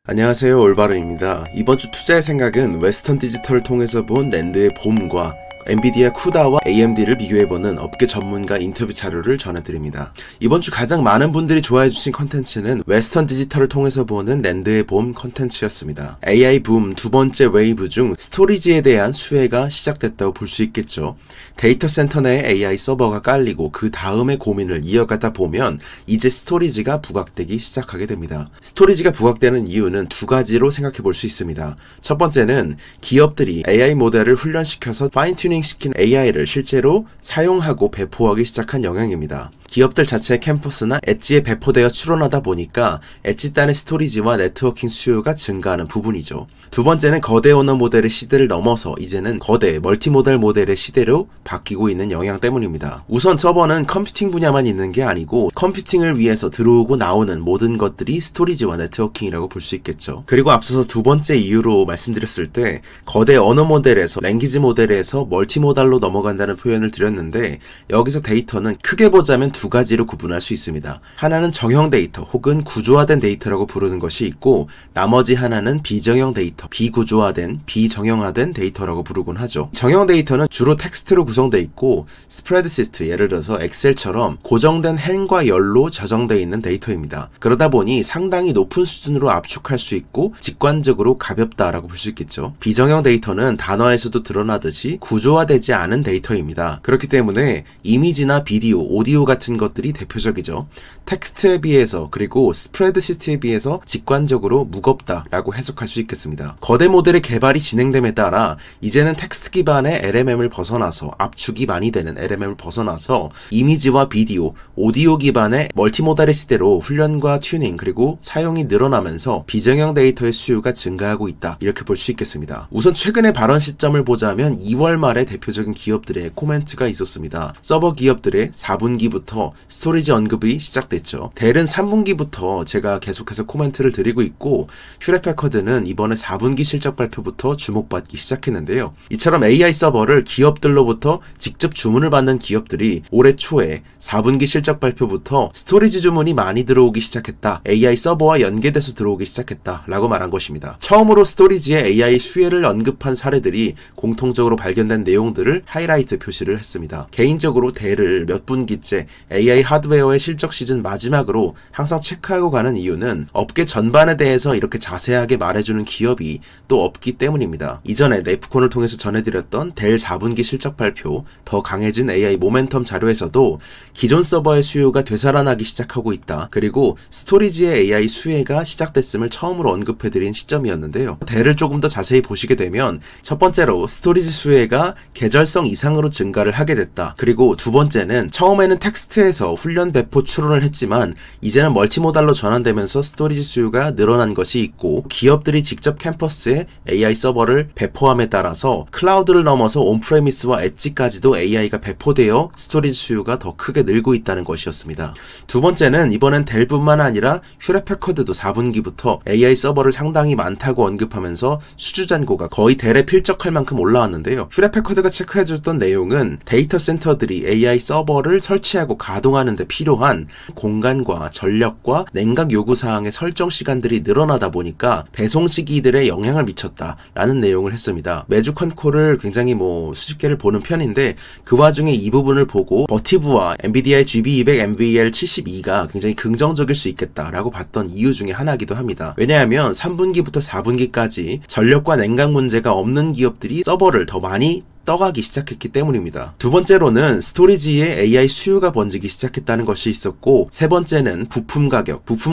안녕하세요, 올바름입니다. 이번 주 투자의 생각은 웨스턴 디지털을 통해서 본 낸드의 봄과 엔비디아 쿠다와 AMD를 비교해보는 업계 전문가 인터뷰 자료를 전해드립니다. 이번 주 가장 많은 분들이 좋아해주신 컨텐츠는 웨스턴 디지털을 통해서 보는 낸드의 봄 컨텐츠였습니다. AI 붐 두 번째 웨이브 중 스토리지에 대한 수혜가 시작됐다고 볼 수 있겠죠. 데이터 센터 내에 AI 서버가 깔리고 그 다음의 고민을 이어가다 보면 이제 스토리지가 부각되기 시작하게 됩니다. 스토리지가 부각되는 이유는 두 가지로 생각해 볼 수 있습니다. 첫 번째는 기업들이 AI 모델을 훈련시켜서 파인튜닝 시킨 AI를 실제로 사용하고 배포하기 시작한 영향입니다. 기업들 자체의 캠퍼스나 엣지에 배포되어 추론하다 보니까 엣지 단의 스토리지와 네트워킹 수요가 증가하는 부분이죠. 두 번째는 거대 언어 모델의 시대를 넘어서 이제는 거대 멀티모달 모델의 시대로 바뀌고 있는 영향 때문입니다. 우선 서버는 컴퓨팅 분야만 있는 게 아니고 컴퓨팅을 위해서 들어오고 나오는 모든 것들이 스토리지와 네트워킹이라고 볼 수 있겠죠. 그리고 앞서서 두 번째 이유로 말씀드렸을 때 거대 언어 모델에서 랭귀지 모델에서 멀티모달로 넘어간다는 표현을 드렸는데 여기서 데이터는 크게 보자면 두 가지로 구분할 수 있습니다. 하나는 정형 데이터 혹은 구조화된 데이터라고 부르는 것이 있고 나머지 하나는 비정형 데이터, 비구조화된, 비정형화된 데이터라고 부르곤 하죠. 정형 데이터는 주로 텍스트로 구성되어 있고 스프레드시트, 예를 들어서 엑셀처럼 고정된 행과 열로 저장되어 있는 데이터입니다. 그러다 보니 상당히 높은 수준으로 압축할 수 있고 직관적으로 가볍다라고 볼 수 있겠죠. 비정형 데이터는 단어에서도 드러나듯이 구조화되지 않은 데이터입니다. 그렇기 때문에 이미지나 비디오, 오디오 같은 것들이 대표적이죠. 텍스트에 비해서 그리고 스프레드시트에 비해서 직관적으로 무겁다라고 해석할 수 있겠습니다. 거대 모델의 개발이 진행됨에 따라 이제는 텍스트 기반의 LMM을 벗어나서 압축이 많이 되는 LMM을 벗어나서 이미지와 비디오, 오디오 기반의 멀티모달의 시대로 훈련과 튜닝 그리고 사용이 늘어나면서 비정형 데이터의 수요가 증가하고 있다. 이렇게 볼 수 있겠습니다. 우선 최근의 발언 시점을 보자면 2월 말에 대표적인 기업들의 코멘트가 있었습니다. 서버 기업들의 4분기부터 스토리지 언급이 시작됐죠. 델은 3분기부터 제가 계속해서 코멘트를 드리고 있고 휴렛패커드는 이번에 4분기 실적 발표부터 주목받기 시작했는데요. 이처럼 AI 서버를 기업들로부터 직접 주문을 받는 기업들이 올해 초에 4분기 실적 발표부터 스토리지 주문이 많이 들어오기 시작했다. AI 서버와 연계돼서 들어오기 시작했다. 라고 말한 것입니다. 처음으로 스토리지에 AI 수혜를 언급한 사례들이 공통적으로 발견된 내용들을 하이라이트 표시를 했습니다. 개인적으로 델을 몇 분기째 AI 하드웨어의 실적 시즌 마지막으로 항상 체크하고 가는 이유는 업계 전반에 대해서 이렇게 자세하게 말해주는 기업이 또 없기 때문입니다. 이전에 네프콘을 통해서 전해드렸던 델 4분기 실적 발표, 더 강해진 AI 모멘텀 자료에서도 기존 서버의 수요가 되살아나기 시작하고 있다. 그리고 스토리지의 AI 수혜가 시작됐음을 처음으로 언급해드린 시점이었는데요. 델을 조금 더 자세히 보시게 되면 첫 번째로 스토리지 수혜가 계절성 이상으로 증가를 하게 됐다. 그리고 두 번째는 처음에는 텍스트에서 훈련 배포 추론을 했지만 이제는 멀티모달로 전환되면서 스토리지 수요가 늘어난 것이 있고 기업들이 직접 캠퍼스에 AI 서버를 배포함에 따라서 클라우드를 넘어서 온프레미스와 엣지까지도 AI가 배포되어 스토리지 수요가 더 크게 늘고 있다는 것이었습니다. 두 번째는 이번엔 델뿐만 아니라 휴렛패커드도 4분기부터 AI 서버를 상당히 많다고 언급하면서 수주 잔고가 거의 델에 필적할 만큼 올라왔는데요. 휴렛패커드가 체크해줬던 내용은 데이터 센터들이 AI 서버를 설치하고 가동하는 데 필요한 공간과 전력과 냉각 요구사항의 설정 시간들이 늘어나다 보니까 배송 시기들에 영향을 미쳤다라는 내용을 했습니다. 매주 컨콜을 굉장히 수십 개를 보는 편인데 그 와중에 이 부분을 보고 버티브와 엔비디아의 GB200 NVL72가 굉장히 긍정적일 수 있겠다라고 봤던 이유 중에 하나이기도 합니다. 왜냐하면 3분기부터 4분기까지 전력과 냉각 문제가 없는 기업들이 서버를 더 많이 떠가기 시작했기 때문입니다. 두 번째로는 스토리지에 AI 수요가 번지기 시작했다는 것이 있었고 세 번째는 부품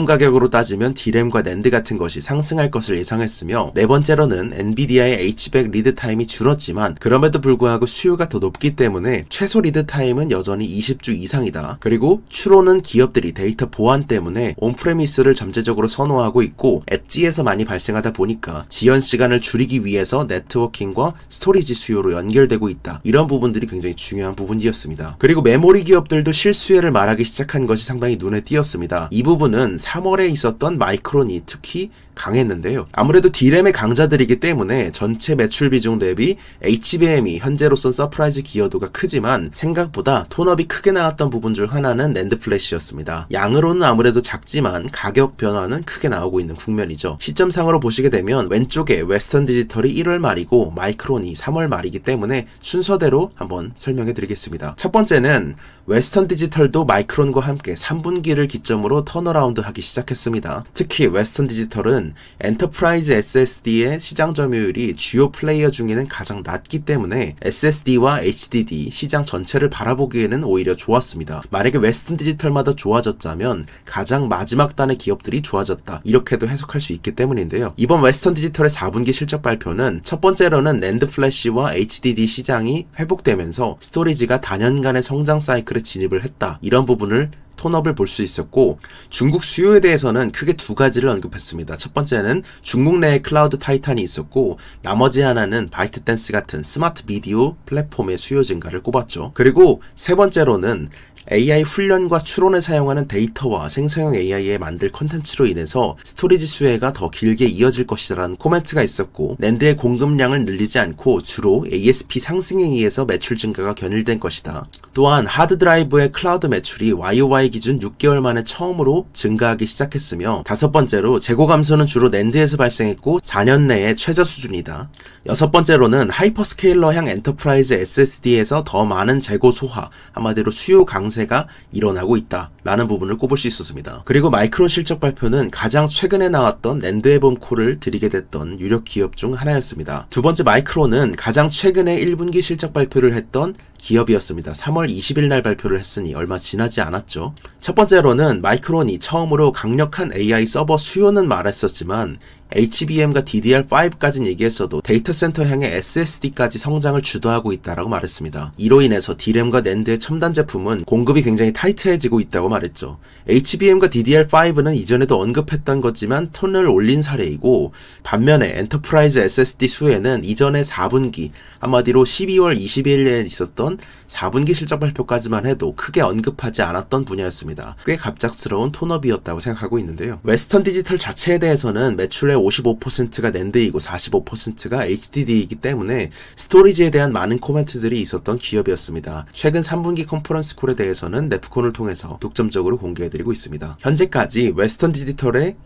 가격으로 따지면 D램과 낸드 같은 것이 상승할 것을 예상했으며 네 번째로는 엔비디아의 H100 리드 타임이 줄었지만 그럼에도 불구하고 수요가 더 높기 때문에 최소 리드 타임은 여전히 20주 이상이다. 그리고 추론은 기업들이 데이터 보안 때문에 온프레미스를 잠재적으로 선호하고 있고 엣지에서 많이 발생하다 보니까 지연 시간을 줄이기 위해서 네트워킹과 스토리지 수요로 연결 연결되고 있다. 이런 부분들이 굉장히 중요한 부분이었습니다. 그리고 메모리 기업들도 실수혜를 말하기 시작한 것이 상당히 눈에 띄었습니다. 이 부분은 3월에 있었던 마이크론이 특히 강했는데요. 아무래도 D램의 강자들이기 때문에 전체 매출 비중 대비 HBM이 현재로선 서프라이즈 기여도가 크지만 생각보다 톤업이 크게 나왔던 부분 중 하나는 낸드 플래시였습니다. 양으로는 아무래도 작지만 가격 변화는 크게 나오고 있는 국면이죠. 시점상으로 보시게 되면 왼쪽에 웨스턴 디지털이 1월 말이고 마이크론이 3월 말이기 때문에 순서대로 한번 설명해 드리겠습니다. 첫 번째는 웨스턴 디지털도 마이크론과 함께 3분기를 기점으로 턴어라운드 하기 시작했습니다. 특히 웨스턴 디지털은 엔터프라이즈 SSD의 시장 점유율이 주요 플레이어 중에는 가장 낮기 때문에 SSD와 HDD 시장 전체를 바라보기에는 오히려 좋았습니다. 만약에 웨스턴 디지털마다 좋아졌다면 가장 마지막 단의 기업들이 좋아졌다. 이렇게도 해석할 수 있기 때문인데요. 이번 웨스턴 디지털의 4분기 실적 발표는 첫 번째로는 낸드 플래시와 HDD 시장이 회복되면서 스토리지가 단연간의 성장 사이클에 진입을 했다. 이런 부분을 톤업을 볼 수 있었고, 중국 수요에 대해서는 크게 두 가지를 언급했습니다. 첫 번째는 중국 내에 클라우드 타이탄이 있었고, 나머지 하나는 바이트댄스 같은 스마트 비디오 플랫폼의 수요 증가를 꼽았죠. 그리고 세 번째로는 AI 훈련과 추론에 사용하는 데이터와 생성형 AI에 만들 컨텐츠로 인해서 스토리지 수혜가 더 길게 이어질 것이라는 코멘트가 있었고, 낸드의 공급량을 늘리지 않고 주로 ASP 상승에 의해서 매출 증가가 견일된 것이다. 또한 하드드라이브의 클라우드 매출이 YOY 기준 6개월 만에 처음으로 증가하기 시작했으며, 다섯 번째로 재고 감소는 주로 낸드에서 발생했고 4년 내에 최저 수준이다. 여섯 번째로는 하이퍼스케일러향 엔터프라이즈 SSD에서 더 많은 재고 소화, 한마디로 수요 강세가 일어나고 있다라는 부분을 꼽을 수 있었습니다. 그리고 마이크론 실적 발표는 가장 최근에 나왔던 낸드의 봄 콜을 드리게 됐던 유력 기업 중 하나였습니다. 두 번째 마이크론은 가장 최근에 1분기 실적 발표를 했던 기업이었습니다. 3월 20일 날 발표를 했으니 얼마 지나지 않았죠. 첫 번째로는 마이크론이 처음으로 강력한 AI 서버 수요는 말했었지만 HBM과 DDR5까지는 얘기했어도 데이터 센터 향의 SSD까지 성장을 주도하고 있다라고 말했습니다. 이로 인해서 D램과 낸드의 첨단 제품은 공급이 굉장히 타이트해지고 있다고 말했죠. HBM과 DDR5는 이전에도 언급했던 거지만 톤을 올린 사례이고, 반면에 엔터프라이즈 SSD 수혜는 이전의 4분기, 한마디로 12월 20일에 있었던 4분기 실적 발표까지만 해도 크게 언급하지 않았던 분야였습니다. 꽤 갑작스러운 톤업이었다고 생각하고 있는데요. 웨스턴 디지털 자체에 대해서는 매출의 55%가 낸드이고 45%가 HDD이기 때문에 스토리지에 대한 많은 코멘트들이 있었던 기업이었습니다. 최근 3분기 컨퍼런스 콜에 대해서는 넵콘을 통해서 독점적으로 공개해드리고 있습니다. 현재까지 웨스턴 디지털의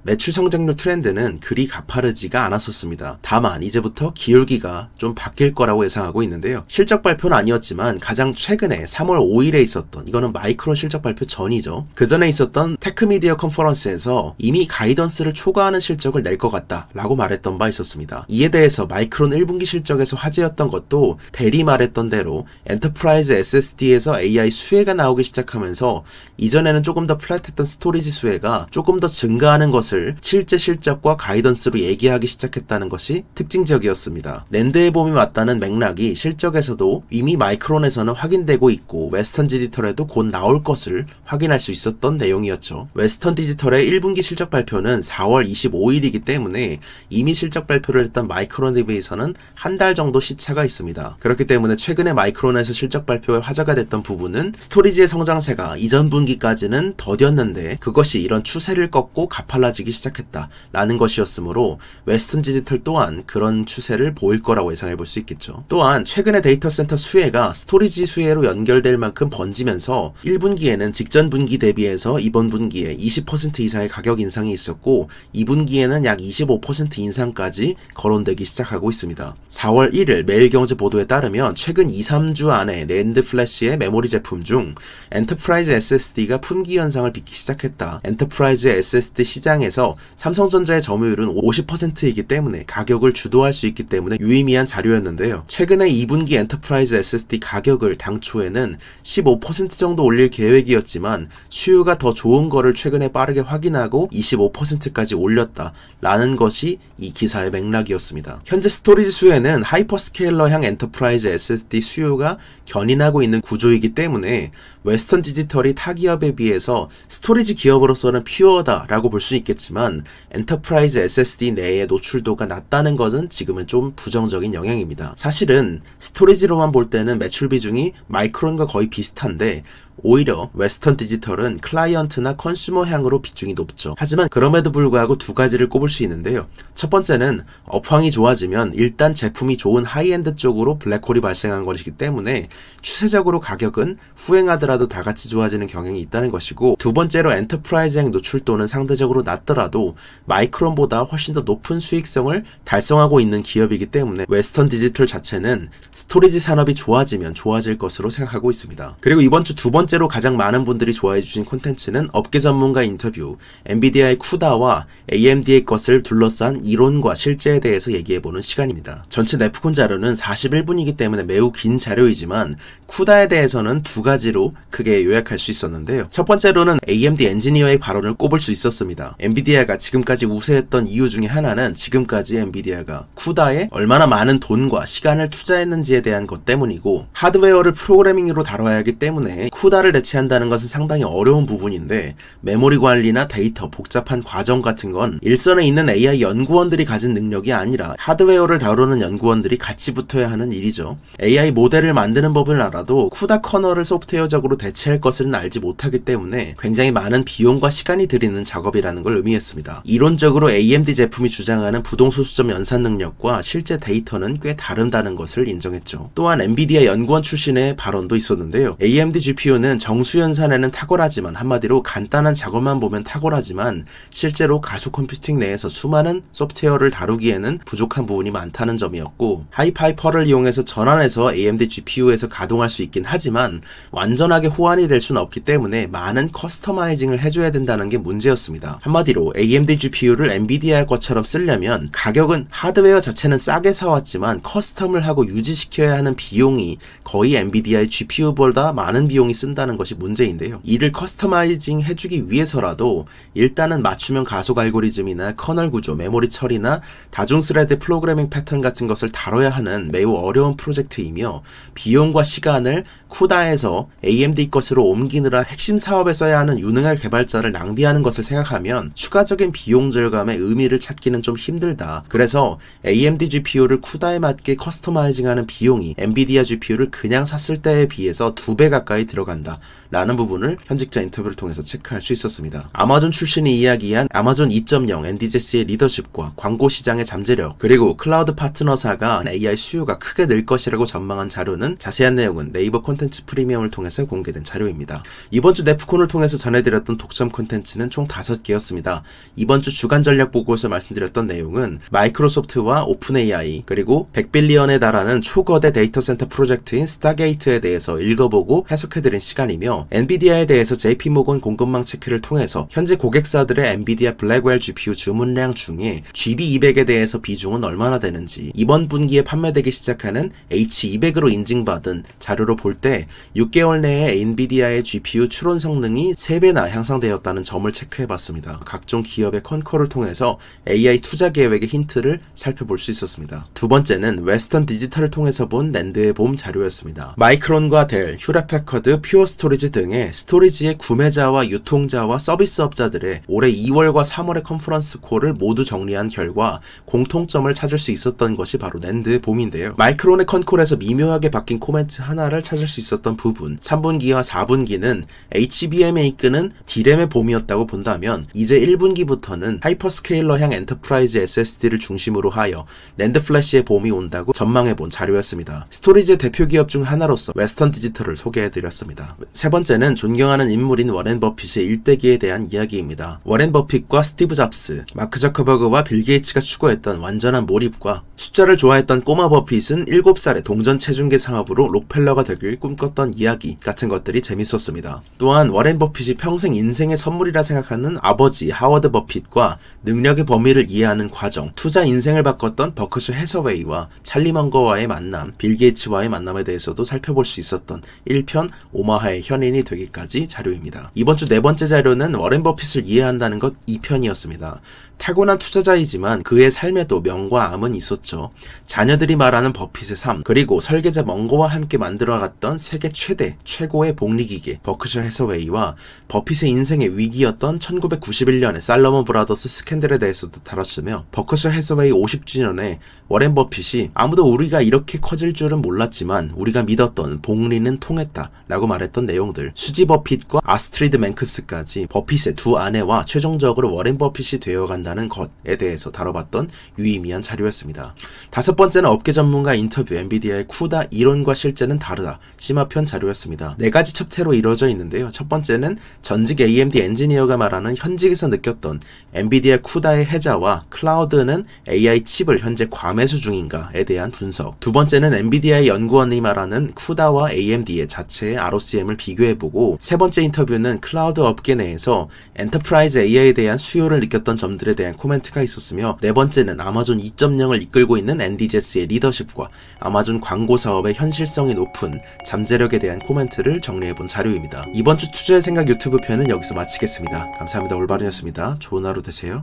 매출 성장률 트렌드는 그리 가파르지가 않았었습니다. 다만 이제부터 기울기가 좀 바뀔 거라고 예상하고 있는데요. 실적 발표는 아니었지만 가장 최근에 3월 5일에 있었던, 이거는 마이크론 실적 발표 전이죠. 그 전에 있었던 테크미디어 컨퍼런스에서 이미 가이던스를 초과하는 실적을 낼 것 같다 라고 말했던 바 있었습니다. 이에 대해서 마이크론 1분기 실적에서 화제였던 것도 대리 말했던 대로 엔터프라이즈 SSD에서 AI 수혜가 나오기 시작하면서 이전에는 조금 더 플랫했던 스토리지 수혜가 조금 더 증가하는 것을 실제 실적과 가이던스로 얘기하기 시작했다는 것이 특징적이었습니다. 낸드의 봄이 왔다는 맥락이 실적에서도 이미 마이크론에서는 확인되고 있고 웨스턴 디지털에도 곧 나올 것을 확인할 수 있었던 내용이었죠. 웨스턴 디지털의 1분기 실적 발표는 4월 25일이기 때문에 이미 실적 발표를 했던 마이크론에 비해서는 한 달 정도 시차가 있습니다. 그렇기 때문에 최근에 마이크론에서 실적 발표에 화제가 됐던 부분은 스토리지의 성장세가 이전 분기까지는 더뎠는데 그것이 이런 추세를 꺾고 가팔라지기 시작했다라는 것이었으므로 웨스턴 디지털 또한 그런 추세를 보일 거라고 예상해 볼 수 있겠죠. 또한 최근에 데이터 센터 수혜가 스토리지 수혜로 연결될 만큼 번지면서 1분기에는 직전 분기 대비해서 이번 분기에 20% 이상의 가격 인상이 있었고 2분기에는 약 25% 인상까지 거론되기 시작하고 있습니다. 4월 1일 매일경제 보도에 따르면 최근 2-3주 안에 낸드 플래시의 메모리 제품 중 엔터프라이즈 SSD가 품귀 현상을 빚기 시작했다. 엔터프라이즈 SSD 시장에서 삼성전자의 점유율은 50%이기 때문에 가격을 주도할 수 있기 때문에 유의미한 자료였는데요. 최근에 2분기 엔터프라이즈 SSD 가격을 당초에는 15% 정도 올릴 계획이었지만 수요가 더 좋은 거를 최근에 빠르게 확인하고 25%까지 올렸다라는 것이 이 기사의 맥락이었습니다. 현재 스토리지 수혜는 하이퍼스케일러향 엔터프라이즈 SSD 수요가 견인하고 있는 구조이기 때문에 웨스턴 디지털이 타 기업에 비해서 스토리지 기업으로서는 퓨어다라고 볼 수 있겠지만 높았지만 엔터프라이즈 SSD 내의 노출도가 낮다는 것은 지금은 좀 부정적인 영향입니다. 사실은 스토리지로만 볼 때는 매출 비중이 마이크론과 거의 비슷한데 오히려 웨스턴 디지털은 클라이언트나 컨슈머향으로 비중이 높죠. 하지만 그럼에도 불구하고 두 가지를 꼽을 수 있는데요. 첫 번째는 업황이 좋아지면 일단 제품이 좋은 하이엔드 쪽으로 블랙홀이 발생한 것이기 때문에 추세적으로 가격은 후행하더라도 다 같이 좋아지는 경향이 있다는 것이고, 두 번째로 엔터프라이즈형 노출도는 상대적으로 낮더라도 마이크론보다 훨씬 더 높은 수익성을 달성하고 있는 기업이기 때문에 웨스턴 디지털 자체는 스토리지 산업이 좋아지면 좋아질 것으로 생각하고 있습니다. 그리고 이번 주 두 번째로 가장 많은 분들이 좋아해주신 콘텐츠는 업계 전문가 인터뷰, 엔비디아의 쿠다와 AMD의 것을 둘러싼 이론과 실제에 대해서 얘기해보는 시간입니다. 전체 네프콘 자료는 41분이기 때문에 매우 긴 자료이지만 쿠다에 대해서는 두 가지로 크게 요약할 수 있었는데요. 첫 번째로는 AMD 엔지니어의 발언을 꼽을 수 있었습니다. 엔비디아가 지금까지 우세했던 이유 중에 하나는 지금까지 엔비디아가 쿠다에 얼마나 많은 돈과 시간을 투자했는지에 대한 것 때문이고, 하드웨어를 프로그래밍으로 다뤄야 하기 때문에 쿠다를 대체한다는 것은 상당히 어려운 부분인데, 메모리 관리나 데이터, 복잡한 과정 같은 건 일선에 있는 AI 연구원들이 가진 능력이 아니라 하드웨어를 다루는 연구원들이 같이 붙어야 하는 일이죠. AI 모델을 만드는 법을 알아도 쿠다 커널을 소프트웨어적으로 대체할 것을 알지 못하기 때문에 굉장히 많은 비용과 시간이 들이는 작업이라는 걸 의미했습니다. 이론적으로 AMD 제품이 주장하는 부동소수점 연산 능력과 실제 데이터는 꽤 다른다는 것을 인정했죠. 또한 엔비디아 연구원 출신의 발언도 있었는데요. AMD GPU는 정수 연산에는 탁월하지만, 한마디로 간단한 작업만 보면 탁월하지만 실제로 가속 컴퓨팅 내에서 수많은 소프트웨어를 다루기에는 부족한 부분이 많다는 점이었고, 하이파이퍼를 이용해서 전환해서 AMD GPU에서 가동할 수 있긴 하지만 완전하게 호환이 될 수는 없기 때문에 많은 커스터마이징을 해줘야 된다는 게 문제였습니다. 한마디로 AMD GPU를 엔비디아 것처럼 쓰려면 가격은 하드웨어 자체는 싸게 사왔지만 커스텀을 하고 유지시켜야 하는 비용이 거의 엔비디아의 GPU보다 많은 비용이 쓴다는 것이 문제인데요. 이를 커스터마이징 해주기 위해서라도 일단은 맞춤형 가속 알고리즘이나 커널 구조, 메모리 처리나 다중 스레드 프로그래밍 패턴 같은 것을 다뤄야 하는 매우 어려운 프로젝트이며, 비용과 시간을 쿠다에서 AMD 것으로 옮기느라 핵심 사업에 써야 하는 유능한 개발자를 낭비하는 것을 생각하면 추가적인 비용 절감의 의미를 찾기는 좀 힘들다. 그래서 AMD GPU를 쿠다에 맞게 커스터마이징하는 비용이 엔비디아 GPU를 그냥 샀을 때에 비해서 2배 가까이 들어간다 라는 부분을 현직자 인터뷰를 통해서 체크할 수 있었습니다. 아마존 출신이 이야기한 아마존 2.0 NDJC의 리더십과 광고 시장의 잠재력, 그리고 클라우드 파트너사가 AI 수요가 크게 늘 것이라고 전망한 자료는 자세한 내용은 네이버 콘텐츠 프리미엄을 통해서 공개된 자료입니다. 이번 주 네프콘을 통해서 전해드렸던 독점 콘텐츠는 총 5개였습니다. 이번 주 주간 전략 보고에서 말씀드렸던 내용은 마이크로소프트와 오픈 AI, 그리고 100빌리언에 달하는 초거대 데이터 센터 프로젝트인 스타게이트에 대해서 읽어보고 해석해드린 시간이며, 엔비디아에 대해서 JP모건 공급망 체크를 통해서 현재 고객사들의 엔비디아 블랙웰 GPU 주문량 중에 GB200에 대해서 비중은 얼마나 되는지, 이번 분기에 판매되기 시작하는 H200으로 인증받은 자료로 볼 때 6개월 내에 엔비디아의 GPU 추론 성능이 3배나 향상되었다는 점을 체크해봤습니다. 각종 기업의 컨콜을 통해서 AI 투자 계획의 힌트를 살펴볼 수 있었습니다. 두 번째는 웨스턴 디지털을 통해서 본 낸드의 봄 자료였습니다. 마이크론과 델, 휴렛패커드, 퓨어 스토리지 등의 스토리지의 구매자와 유통자와 서비스업자들의 올해 2월과 3월의 컨퍼런스 콜을 모두 정리한 결과 공통점을 찾을 수 있었던 것이 바로 낸드의 봄인데요. 마이크론의 컨콜에서 미묘하게 바뀐 코멘트 하나를 찾을 수 있었던 부분, 3분기와 4분기는 HBM에 이끄는 D램의 봄이었다고 본다면 이제 1분기부터는 하이퍼스케일러향 엔터프라이즈 SSD를 중심으로 하여 낸드 플래시의 봄이 온다고 전망해본 자료였습니다. 스토리지의 대표 기업 중 하나로서 웨스턴 디지털을 소개해드렸습니다. 세 번째는 존경하는 인물인 워렌 버핏의 일대기에 대한 이야기입니다. 워렌 버핏과 스티브 잡스, 마크 저커버그와 빌 게이츠가 추구했던 완전한 몰입과 숫자를 좋아했던 꼬마 버핏은 7살에 동전 체중계 상업으로 록펠러가 되길 꿈꿨던 이야기 같은 것들이 재밌었습니다. 또한 워렌 버핏이 평생 인생의 선물이라 생각하는 아버지 하워드 버핏과 능력의 범위를 이해하는 과정, 투자 인생을 바꿨던 버크셔 해서웨이와 찰리 먼거와의 만남, 빌 게이츠와의 만남에 대해서도 살펴볼 수 있었던 1편 5만 오마하의 현인이 되기까지 자료입니다. 이번 주 네 번째 자료는 워렌 버핏을 이해한다는 것 2편이었습니다. 타고난 투자자이지만 그의 삶에도 명과 암은 있었죠. 자녀들이 말하는 버핏의 삶, 그리고 설계자 멍거와 함께 만들어갔던 세계 최고의 복리기계 버크셔 해서웨이와 버핏의 인생의 위기였던 1991년의 살러몬 브라더스 스캔들에 대해서도 다뤘으며, 버크셔 해서웨이 50주년에 워렌 버핏이 아무도 우리가 이렇게 커질 줄은 몰랐지만 우리가 믿었던 복리는 통했다 라고 말했던 내용들, 수지 버핏과 아스트리드 맨크스까지 버핏의 두 아내와 최종적으로 워렌 버핏이 되어간다는 것에 대해서 다뤄봤던 유의미한 자료였습니다. 다섯 번째는 업계 전문가 인터뷰, 엔비디아의 쿠다 이론과 실제는 다르다 심화편 자료였습니다. 네 가지 첩태로 이루어져 있는데요. 첫 번째는 전직 AMD 엔지니어가 말하는 현직에서 느꼈던 엔비디아 쿠다의 해자와 클라우드는 AI 칩을 현재 과매수 중인가에 대한 분석. 두 번째는 엔비디아의 연구원이 말하는 쿠다와 AMD의 자체의 ROCM을 비교해보고, 세 번째 인터뷰는 클라우드 업계 내에서 엔터프라이즈 AI에 대한 수요를 느꼈던 점들에 대한 코멘트가 있었으며, 네 번째는 아마존 2.0을 이끌고 있는 앤디 제스의 리더십과 아마존 광고 사업의 현실성이 높은 잠재력에 대한 코멘트를 정리해본 자료입니다. 이번 주 투자의 생각 유튜브 편은 여기서 마치겠습니다. 감사합니다. 올바른이었습니다. 좋은 하루 되세요.